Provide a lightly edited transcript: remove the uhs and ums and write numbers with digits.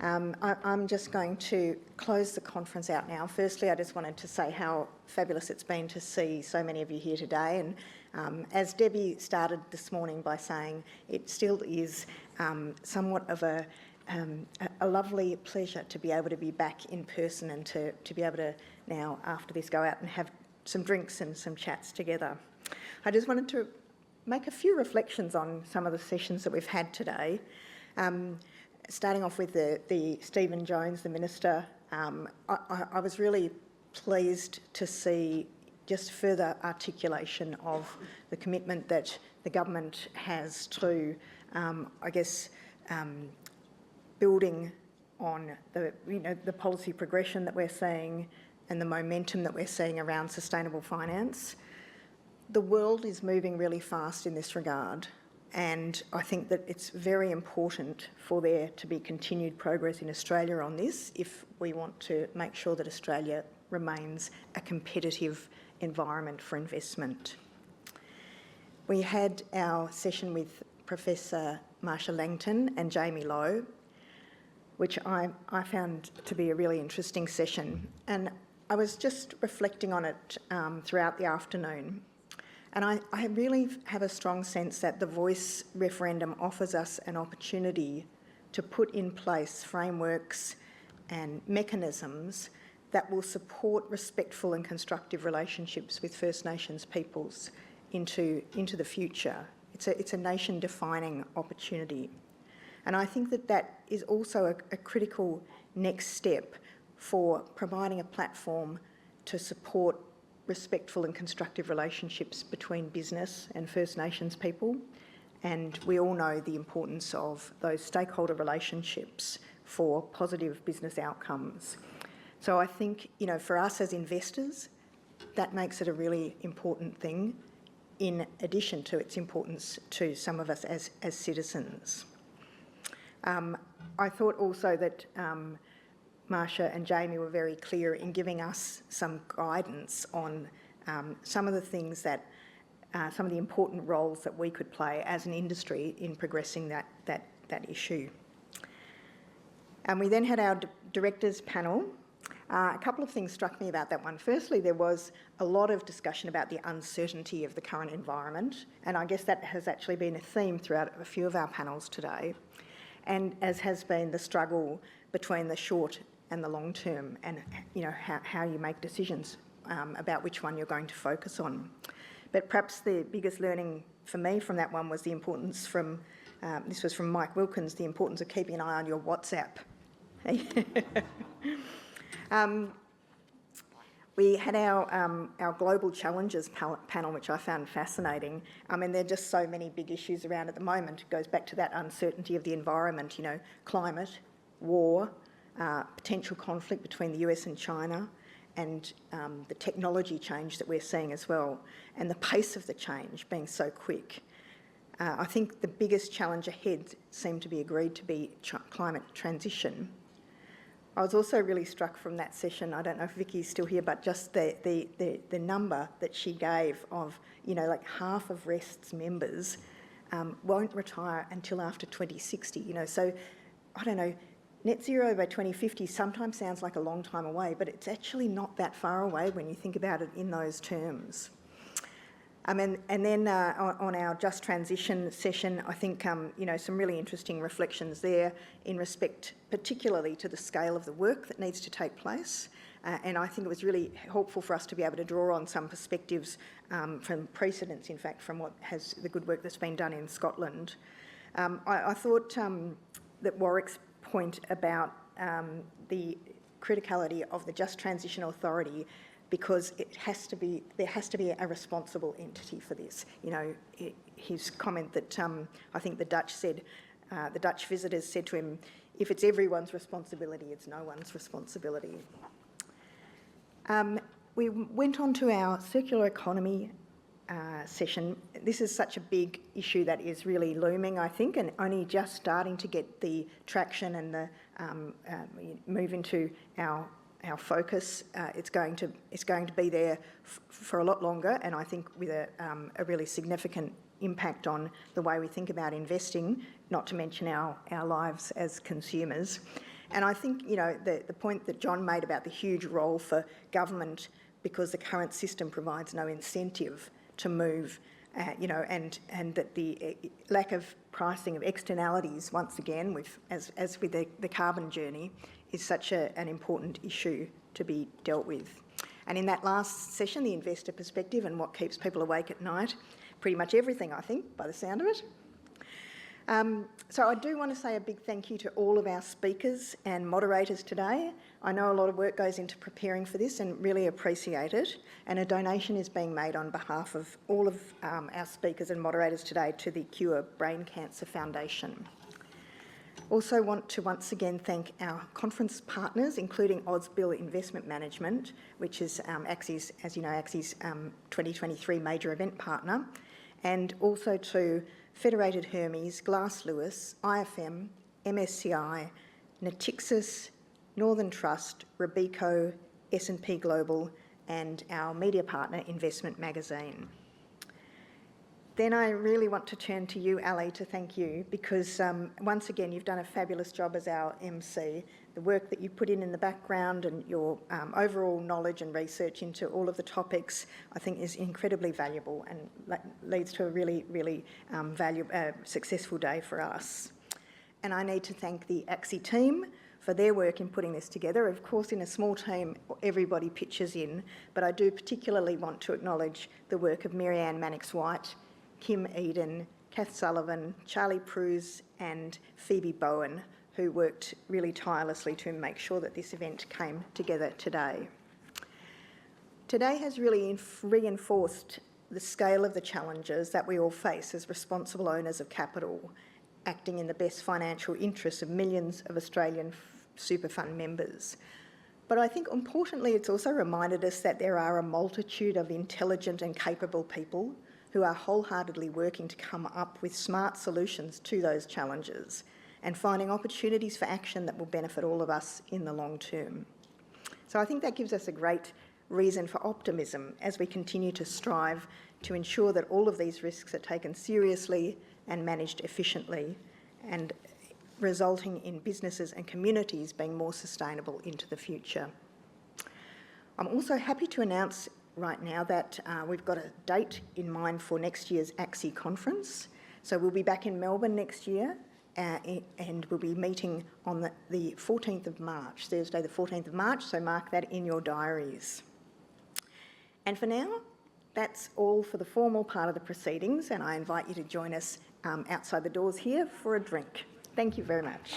I'm just going to close the conference out now. Firstly, I just wanted to say how fabulous it's been to see so many of you here today. And as Debbie started this morning by saying, it still is somewhat of a lovely pleasure to be able to be back in person and to be able to now, after this, go out and have some drinks and some chats together. I just wanted to make a few reflections on some of the sessions that we've had today. Starting off with the Stephen Jones, the Minister, I was really pleased to see just further articulation of the commitment that the government has to, building on the policy progression that we're seeing and the momentum that we're seeing around sustainable finance. The world is moving really fast in this regard. And I think that it's very important for there to be continued progress in Australia on this if we want to make sure that Australia remains a competitive environment for investment. We had our session with Professor Marsha Langton and Jamie Lowe, which I found to be a really interesting session. And I was just reflecting on it throughout the afternoon. And I really have a strong sense that the Voice referendum offers us an opportunity to put in place frameworks and mechanisms that will support respectful and constructive relationships with First Nations peoples into the future. It's a nation-defining opportunity. And I think that is also a critical next step for providing a platform to support respectful and constructive relationships between business and First Nations people. And we all know the importance of those stakeholder relationships for positive business outcomes. So I think, for us as investors, that makes it a really important thing in addition to its importance to some of us as citizens. I thought also that Marsha and Jamie were very clear in giving us some guidance on some of the things that, some of the important roles that we could play as an industry in progressing that issue. And we then had our directors panel. A couple of things struck me about that one. Firstly, there was a lot of discussion about the uncertainty of the current environment, and I guess that has actually been a theme throughout a few of our panels today, and as has been the struggle between the short and the long term, and how you make decisions about which one you're going to focus on. But perhaps the biggest learning for me from that one was the importance this was from Mike Wilkins, the importance of keeping an eye on your WhatsApp. We had our Global Challenges panel, which I found fascinating. I mean, there are just so many big issues around at the moment. It goes back to that uncertainty of the environment, climate, war, potential conflict between the US and China, and the technology change that we're seeing as well, and the pace of the change being so quick. I think the biggest challenge ahead seemed to be agreed to be climate transition. I was also really struck from that session, I don't know if Vicky's still here, but just the number that she gave of, like half of REST's members won't retire until after 2060, So, I don't know, net zero by 2050 sometimes sounds like a long time away, but it's actually not that far away when you think about it in those terms. And then on our Just Transition session, I think, some really interesting reflections there in respect particularly to the scale of the work that needs to take place. And I think it was really helpful for us to be able to draw on some perspectives from precedents, in fact, from the good work that's been done in Scotland. I thought that Warwick's point about the criticality of the Just Transition Authority, because there has to be a responsible entity for this. His comment that I think the Dutch visitors said to him, if it's everyone's responsibility, it's no one's responsibility. We went on to our circular economy session. This is such a big issue that is really looming, I think, and only just starting to get the traction and the move into our focus. It's going to be there for a lot longer, and I think with a really significant impact on the way we think about investing, not to mention our lives as consumers. And I think, the point that John made about the huge role for government, because the current system provides no incentive to move, and that the lack of pricing of externalities, once again, as with the carbon journey, is such an important issue to be dealt with. And in that last session, the investor perspective and what keeps people awake at night, pretty much everything, I think, by the sound of it. So I do want to say a big thank you to all of our speakers and moderators today. I know a lot of work goes into preparing for this and really appreciate it. And a donation is being made on behalf of all of our speakers and moderators today to the Cure Brain Cancer Foundation. Also want to once again thank our conference partners, including Ausbil Investment Management, which is AXI's, as you know, AXI's 2023 major event partner, and also to Federated Hermes, Glass Lewis, IFM, MSCI, Natixis, Northern Trust, Robeco, S&P Global, and our media partner, Investment Magazine. Then I really want to turn to you, Ali, to thank you, because once again, you've done a fabulous job as our MC. The work that you put in the background and your overall knowledge and research into all of the topics, I think is incredibly valuable and leads to a really, really successful day for us. And I need to thank the AXI team for their work in putting this together. Of course, in a small team, everybody pitches in, but I do particularly want to acknowledge the work of Mary-Ann Mannix-White, Kim Eden, Kath Sullivan, Charlie Pruse and Phoebe Bowen, who worked really tirelessly to make sure that this event came together today. Today has really reinforced the scale of the challenges that we all face as responsible owners of capital, acting in the best financial interests of millions of Australian super fund members. But I think importantly, it's also reminded us that there are a multitude of intelligent and capable people who are wholeheartedly working to come up with smart solutions to those challenges and finding opportunities for action that will benefit all of us in the long term. So I think that gives us a great reason for optimism as we continue to strive to ensure that all of these risks are taken seriously and managed efficiently, and resulting in businesses and communities being more sustainable into the future. I'm also happy to announce right now that we've got a date in mind for next year's AXI conference. So we'll be back in Melbourne next year and we'll be meeting on the 14th of March, Thursday the 14th of March, so mark that in your diaries. And for now, that's all for the formal part of the proceedings, and I invite you to join us outside the doors here for a drink. Thank you very much.